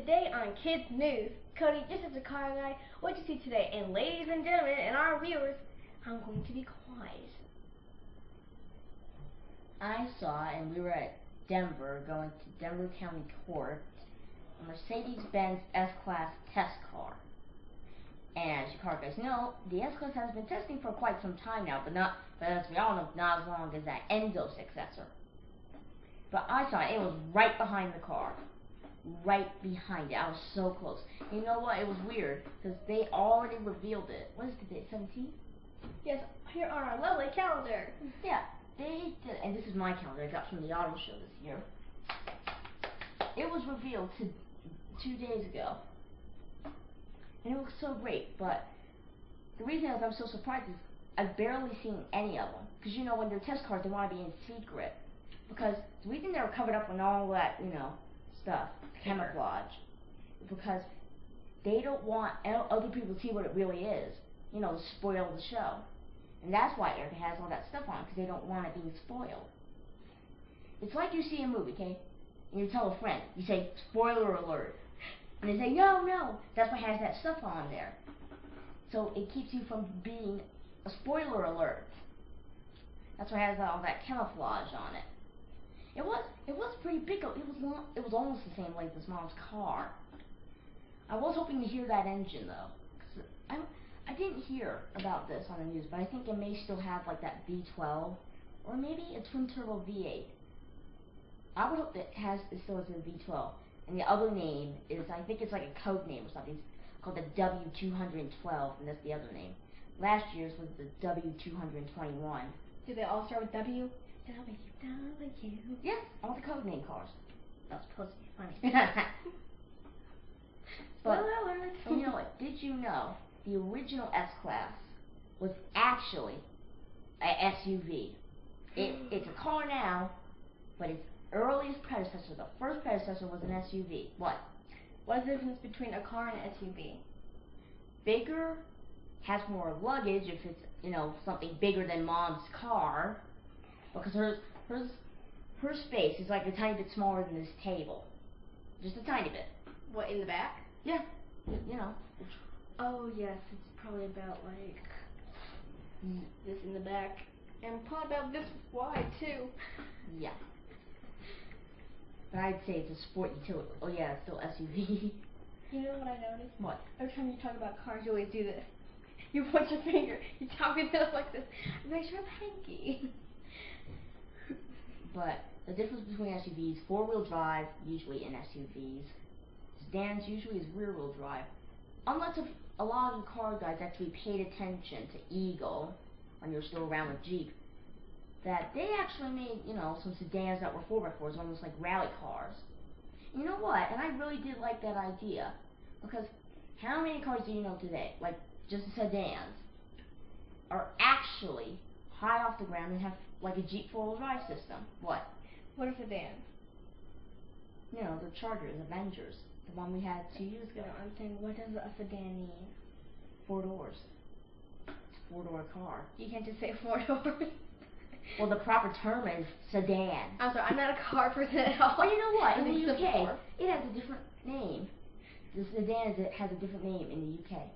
Today on Kids News, Cody, just as a car guy, what you see today? And ladies and gentlemen, and our viewers, I'm going to be quiet. I saw, and we were at Denver, going to Denver County Court, a Mercedes-Benz S-Class test car. And as you car guys know, the S-Class has been testing for quite some time now, but as we all know, not as long as that Enzo successor. But I saw it was right behind the car. Right behind it. I was so close. You know what? It was weird, because they already revealed it. What is the date? 17th? Yes, here on our lovely calendar. Yeah, they did. And this is my calendar I got from the auto show this year. It was revealed 2 days ago. And it looks so great, but the reason I'm so surprised is I've barely seen any of them. Because you know, when they're test cars, they want to be in secret. Because the reason they were covered up with all that, stuff, camouflage, because they don't want other people to see what it really is, to spoil the show. And that's why Erica has all that stuff on, because they don't want it being spoiled. It's like you see a movie, okay, and you tell a friend, you say, spoiler alert, and they say, no, that's why it has that stuff on there. So it keeps you from being a spoiler alert. That's why it has all that camouflage on it. It was pretty big. It was almost the same length as Mom's car. I was hoping to hear that engine though, 'cause I didn't hear about this on the news, but I think it may still have like that V12 or maybe a twin turbo V8. I would hope that it still has a V12. And the other name is, I think it's like a code name or something. It's called the W212, and that's the other name. Last year's was the W221. Do they all start with W? W. Yeah, all the code name cars. That's supposed to be funny. But, you know what, did you know the original S-Class was actually a SUV? It's a car now, but its earliest predecessor, the first predecessor, was an SUV. What? What's the difference between a car and an SUV? Bigger, has more luggage if it's, something bigger than Mom's car, because her space is like a tiny bit smaller than this table. Just a tiny bit. What, in the back? Yeah. Oh yes, it's probably about like this in the back. And probably about this wide too. Yeah. But I'd say it's a sport utility. Oh yeah, it's still SUV. You know what I noticed? What? Every time you talk about cars, you always do this. You point your finger, you talk with it like this. Make sure it's hanky. But the difference between SUVs, four-wheel drive, usually in SUVs. Sedans usually is rear-wheel drive. Unless a lot of the car guys actually paid attention to Eagle, when you were still around with Jeep, that they actually made, some sedans that were 4x4s, almost like rally cars. You know what? And I really did like that idea. Because how many cars do you know today, like just sedans, are actually high off the ground and have like a Jeep four-wheel drive system? What? What are sedans? The Chargers, Avengers. The one we had 2 years ago. I'm saying, what does a sedan mean? 4 doors. It's a 4-door car. You can't just say 4 doors. Well, the proper term is sedan. I'm sorry, I'm not a car person at all. Well, you know what? In the UK, it has a different name. The sedan has a different name in the UK.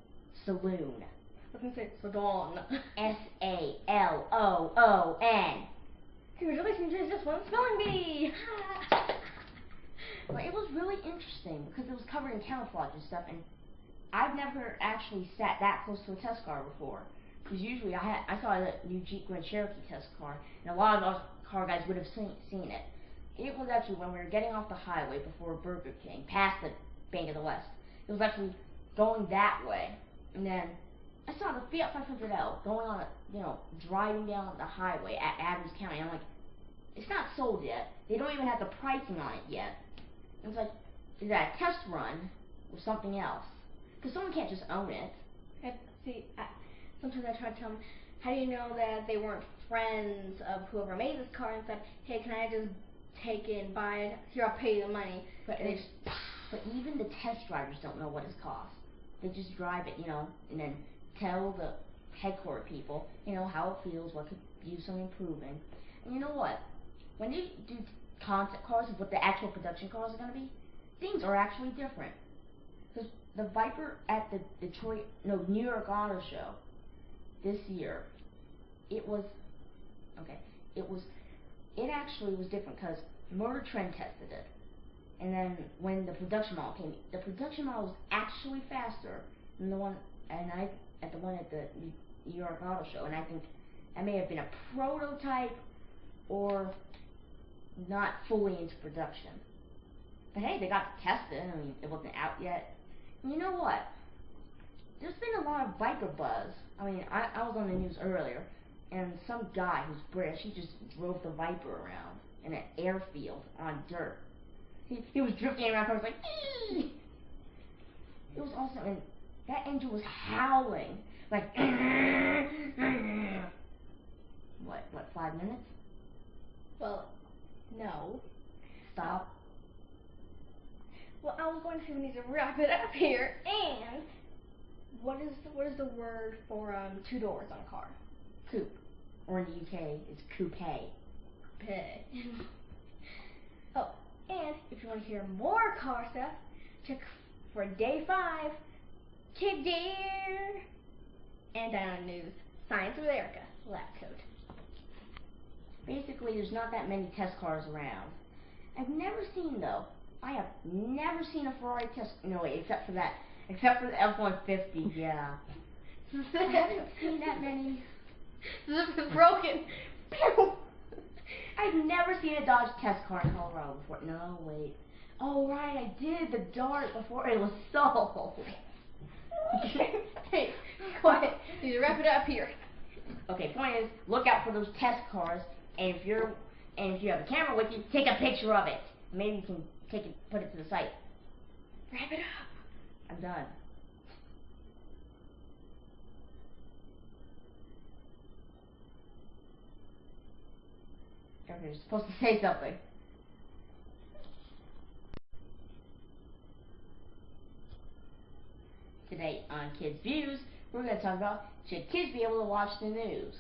Saloon. I was going to say sedan. S-A-L-O-O-N. Congratulations, there's just one spelling bee. But it was really interesting because it was covered in camouflage and stuff, and I've never actually sat that close to a test car before. Because usually I saw the new Jeep Grand Cherokee test car, and a lot of those car guys would have seen it. It was actually when we were getting off the highway before Burger King, past the Bank of the West. It was actually going that way, and then I saw the Fiat 500L going on, driving down the highway at Adams County. I'm like, it's not sold yet. They don't even have the pricing on it yet. And it's like, is that a test run or something else? Because someone can't just own it. See, sometimes I try to tell them, how do you know that they weren't friends of whoever made this car and said, hey, can I just take it and buy it? Here, I'll pay you the money. But even the test drivers don't know what it's cost. They just drive it, and then tell the headquarters people, how it feels, what could use some improving. And you know what? When you do concept cars of what the actual production cars are going to be, things are actually different. Because the Viper at the New York Auto Show this year, it actually was different because Motor Trend tested it. And then when the production model came, the production model was actually faster than the one at the New York Auto Show, and I think that may have been a prototype or not fully into production. But hey, they got to test it. I mean, it wasn't out yet. And you know what? There's been a lot of Viper buzz. I mean, I was on the news earlier, and some guy who's British, he just drove the Viper around in an airfield on dirt. He was drifting around, I was like, eee! It was awesome, and that engine was howling, like, what, 5 minutes? Well, no. Stop. Well, I was going to say we need to wrap it up here, and what is the word for 2 doors on a car? Coupe. Or in the UK, it's coupe. Coupe. Oh, and if you want to hear more car stuff, check for day 5, Kid Gear, and Dino News, Science with Erica, lab coat. Basically, there's not that many test cars around. I have never seen a Ferrari test, no wait, except for the F-150, yeah. I haven't seen that many. This is broken. Pew! I've never seen a Dodge test car in Colorado before. No, wait. Oh, right, I did the Dart before it was sold. Hey, quiet. We need to wrap it up here. Okay, point is, look out for those test cars, and if you have a camera with you, take a picture of it. Maybe you can put it to the site. Wrap it up. I'm done. Okay, you're supposed to say something. Today on Kids Views, we're going to talk about, should kids be able to watch the news?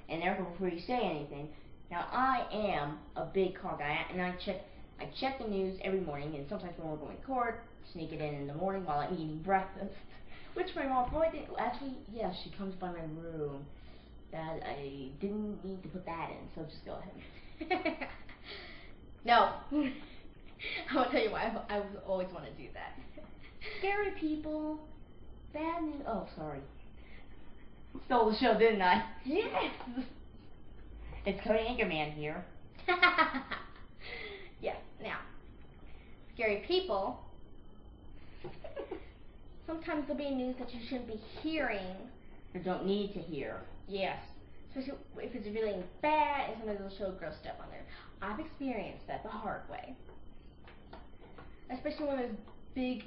And therefore, before you say anything, now I am a big car guy, and I check the news every morning, and sometimes when we're going to court, sneak it in the morning while I'm eating breakfast. Which my mom probably didn't, actually, yes, she comes by my room. That I didn't need to put that in, so just go ahead. No. I will tell you why I always want to do that. Scary people. Bad news. Oh, sorry. Stole the show, didn't I? Yes. It's Cody Anchorman here. Yes. Now, scary people. Sometimes there'll be news that you shouldn't be hearing. You don't need to hear. Yes. Especially if it's really bad, and sometimes they'll show gross stuff on there. I've experienced that the hard way. Especially when there's big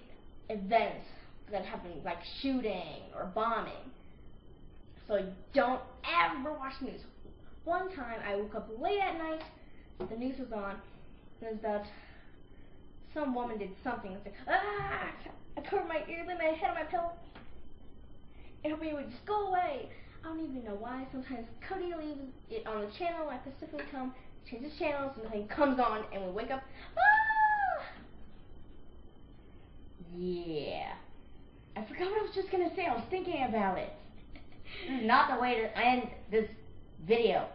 events that happen, like shooting or bombing. So don't ever watch the news. One time I woke up late at night, the news was on, and it was about some woman did something. It's like, ah! I covered my ears and my head on my pillow. And hoping it would just go away. I don't even know why. Sometimes Cody leaves it on the channel. I specifically come, change the channel, so nothing comes on, and we wake up. Ah! Yeah. I forgot what I was just going to say. I was thinking about it. This is not the way to end this video.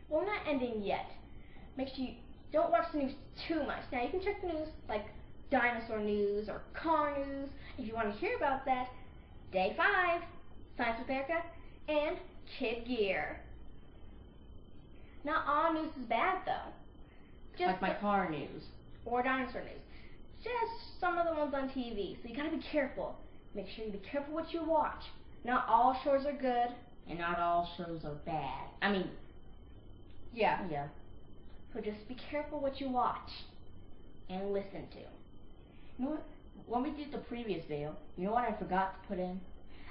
Well, we're not ending yet. Make sure you don't watch the news too much. Now, you can check the news like dinosaur news or car news. If you want to hear about that, day 5, Science with Erica, and Kid Gear. Not all news is bad, though. Just like my car news. Or dinosaur news. Just some of the ones on TV. So you gotta be careful. Make sure you be careful what you watch. Not all shows are good. And not all shows are bad. I mean, yeah. Yeah. So just be careful what you watch and listen to. You know what? When we did the previous video, you know what I forgot to put in?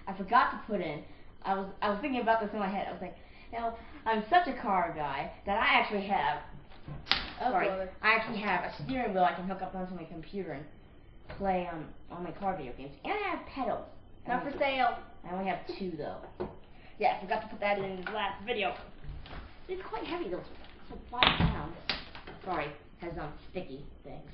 I forgot to put in. I was thinking about this in my head. I was like, now I'm such a car guy that I actually have. I actually have a steering wheel I can hook up onto my computer and play on my car video games. And I have pedals. Not for sale. I only have 2 though. Yeah, I forgot to put that in the last video. It's quite heavy though. It's like 5 pounds. Sorry, has sticky things.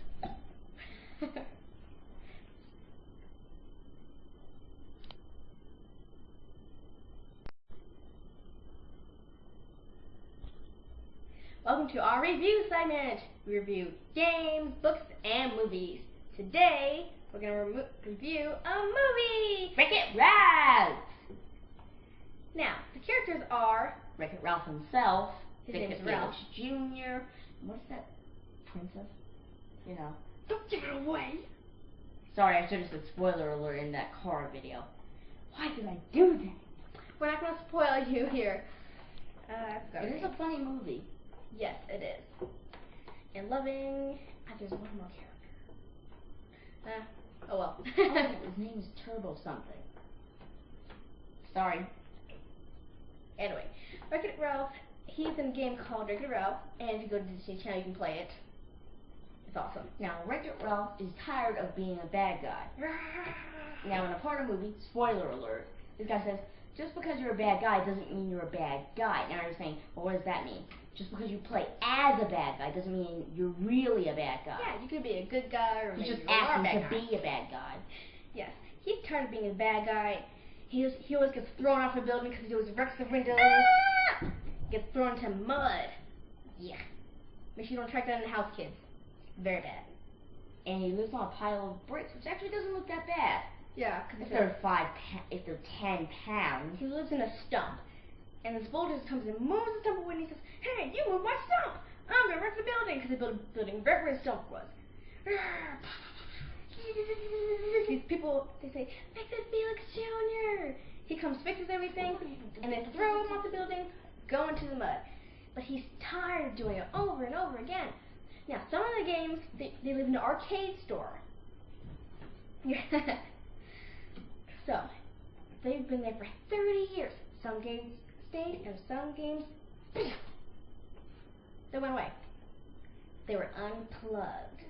welcome to our review segment. We review games, books, and movies. Today, we're going to review a movie! Wreck-It Ralph! Now, the characters are... Wreck-It Ralph himself, His name is Victor Ralph Jr. What's that princess? You know. Don't give it away! Sorry, I should have said spoiler alert in that car video. Why did I do that? We're not going to spoil you here. It is a funny movie. Yes, it is. And loving... there's one more character. Oh well. Oh, his name is Turbo something. Sorry. Anyway, Wreck-It Ralph, he's in a game called Wreck-It Ralph, and if you go to Disney Channel, you can play it. It's awesome. Now, Wreck-It Ralph is tired of being a bad guy. Now, in a part of the movie, spoiler alert, this guy says, just because you're a bad guy doesn't mean you're a bad guy. Now you're saying, well, what does that mean? Just because you play as a bad guy doesn't mean you're really a bad guy. Yeah, you could be a good guy or He's maybe just you are a acting bad to guy. be a bad guy. Yes, he's tired of being a bad guy. He always gets thrown off a building because he always wrecks the windows. Gets thrown into mud. Yeah. Make sure you don't track that in the house, kids. Very bad. And he lives on a pile of bricks, which actually doesn't look that bad. Yeah, because if they're 10 pounds. He lives in a stump. And this builder comes and moves the stump away and he says, hey, you moved my stump! I'm going to wreck the building! Because the building right where his stump was. These people, they say, fix it, Felix Jr. He comes, fixes everything, and they throw him off the building, go into the mud. But he's tired of doing it over and over again. Now, some of the games, they live in an arcade store. So, they've been there for 30 years. Some games stayed, and some games, they went away. They were unplugged.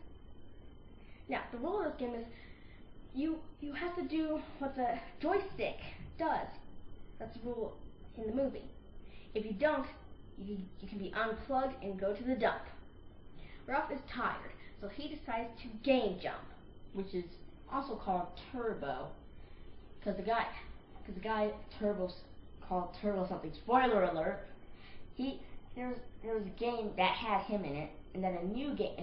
Now, the rule of this game is you have to do what the joystick does. That's the rule in the movie. If you don't, you can be unplugged and go to the dump. Ralph is tired, so he decides to game jump, which is also called Turbo, because the guy Turbo's called Turbo something. Spoiler alert. There's a game that had him in it, and then a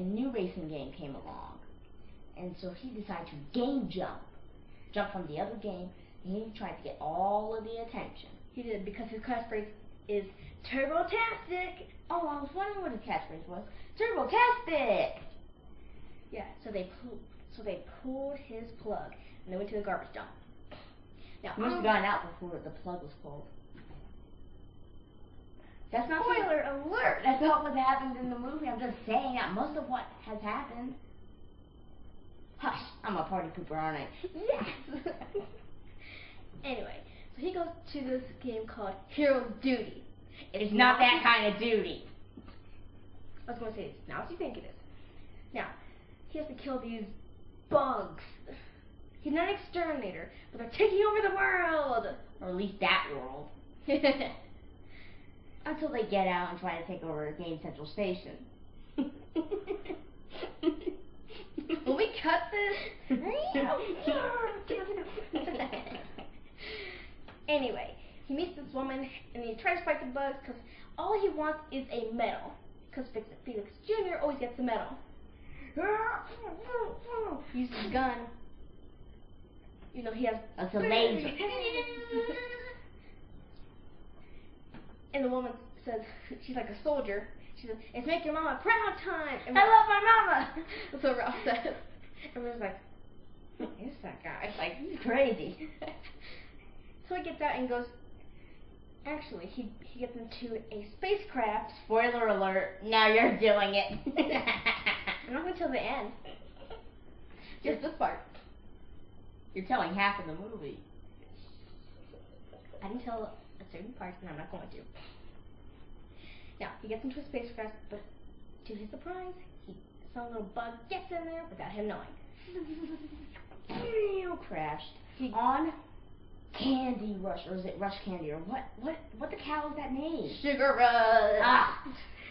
new racing game came along, and so he decided to game jump from the other game, and he tried to get all of the attention. He did, because his catchphrase is Turbo-tastic. Oh, I was wondering what his catchphrase was. Turbo-tastic. Yeah, so they pulled his plug, and they went to the garbage dump. Now, he must have gotten out before the plug was pulled. That's not spoiler alert. That's not what happened in the movie. I'm just saying that most of what has happened. Hush, I'm a party pooper, aren't I? Yes. Anyway, so he goes to this game called Hero's Duty. It's not that kind of duty. I was going to say, it's not what you think it is. Now, he has to kill these bugs. He's not an exterminator, but they're taking over the world. Or at least that world. Until they get out and try to take over Game Central Station. Will we cut this? Anyway, he meets this woman and he tries to fight the bugs because all he wants is a medal. Because Felix Jr. always gets the medal. He uses his gun. You know, he has a laser. And the woman says, she's like a soldier. She says, it's make your mama proud time. And I love my mama. That's what Ralph says. Everyone's like, who's that guy? Like, he's crazy. So he gets out and goes, actually, he gets into a spacecraft. Spoiler alert, now you're doing it. I'm not going to tell the end. Just this part. You're telling half of the movie. I didn't tell a certain part, and I'm not going to. Now, he gets into a spacecraft, but to his surprise, some little bug gets in there without him knowing. Crashed on Candy Rush, or is it Rush Candy, or what the cow is that name? Sugar Rush. Ah,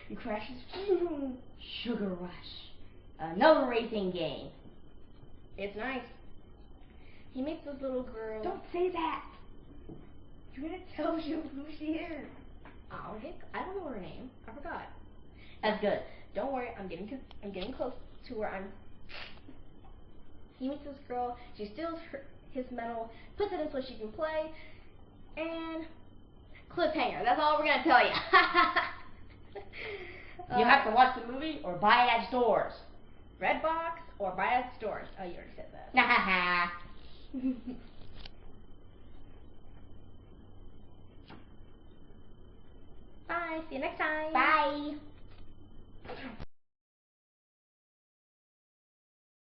he crashes. Sugar Rush, another racing game. It's nice. He meets this little girl. Don't say that. You're gonna tell you who she is. Oh, I don't know her name. I forgot. That's good. Don't worry, I'm getting close to where I'm. He meets this girl. She steals his medal, puts it in so she can play, and cliffhanger. That's all we're gonna tell you. You have to watch the movie or buy it at stores. Redbox or buy it at stores. Oh, you already said that. Bye. See you next time. Bye.